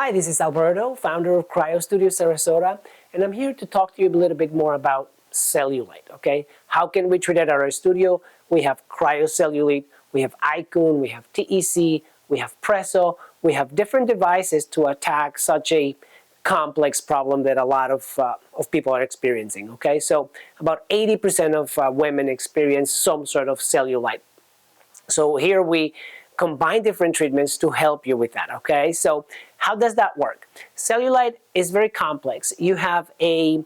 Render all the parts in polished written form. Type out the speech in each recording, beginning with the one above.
Hi, this is Alberto, founder of Cryo Studio Sarasota, and I'm here to talk to you a little bit more about cellulite, okay? How can we treat it at our studio? We have Cryo Cellulite, we have Icon, we have TEC, we have Presso, we have different devices to attack such a complex problem that a lot of people are experiencing, okay? So about 80% of women experience some sort of cellulite. So here we combine different treatments to help you with that, okay? So how does that work? Cellulite is very complex. You have a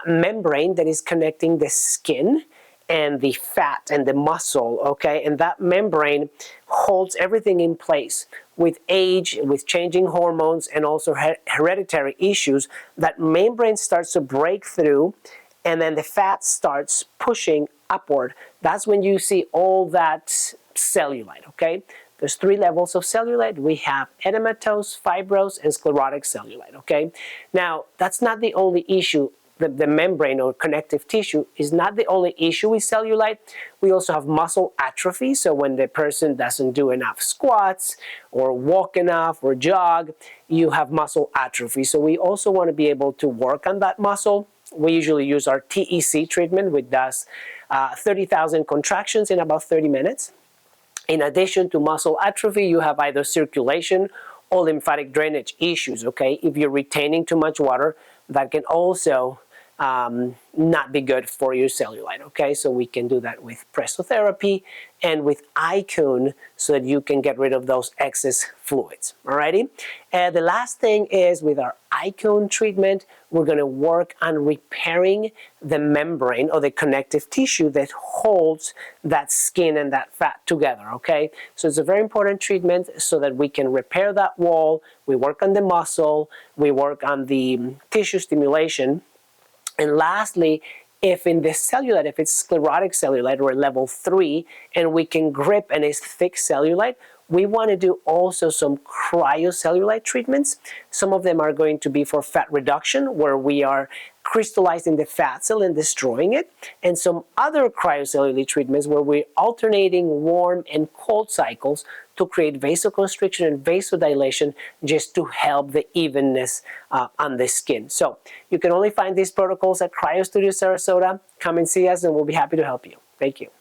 membrane that is connecting the skin and the fat and the muscle, okay? And that membrane holds everything in place. With age, with changing hormones, and also hereditary issues, that membrane starts to break through, and then the fat starts pushing upward. That's when you see all that cellulite, okay? There's 3 levels of cellulite. We have edematous, fibrous, and sclerotic cellulite, okay? Now, that's not the only issue. The membrane or connective tissue is not the only issue with cellulite. We also have muscle atrophy. So when the person doesn't do enough squats or walk enough or jog, you have muscle atrophy. So we also want to be able to work on that muscle. We usually use our TEC treatment, which does 30,000 contractions in about 30 minutes. In addition to muscle atrophy, you have either circulation or lymphatic drainage issues, okay? If you're retaining too much water, that can also not be good for your cellulite, okay? So we can do that with Presso therapy and with Icon so that you can get rid of those excess fluids, alrighty? And the last thing is with our Icon treatment, we're gonna work on repairing the membrane or the connective tissue that holds that skin and that fat together, okay? So it's a very important treatment so that we can repair that wall, we work on the muscle, we work on the tissue stimulation. And lastly, if in the cellulite, if it's sclerotic cellulite or level 3, and we can grip and it's thick cellulite, we want to do also some cryocellulite treatments. Some of them are going to be for fat reduction, where we are crystallizing the fat cell and destroying it, and some other cryocellulite treatments where we're alternating warm and cold cycles to create vasoconstriction and vasodilation just to help the evenness on the skin. So you can only find these protocols at Cryo Studio Sarasota. Come and see us and we'll be happy to help you. Thank you.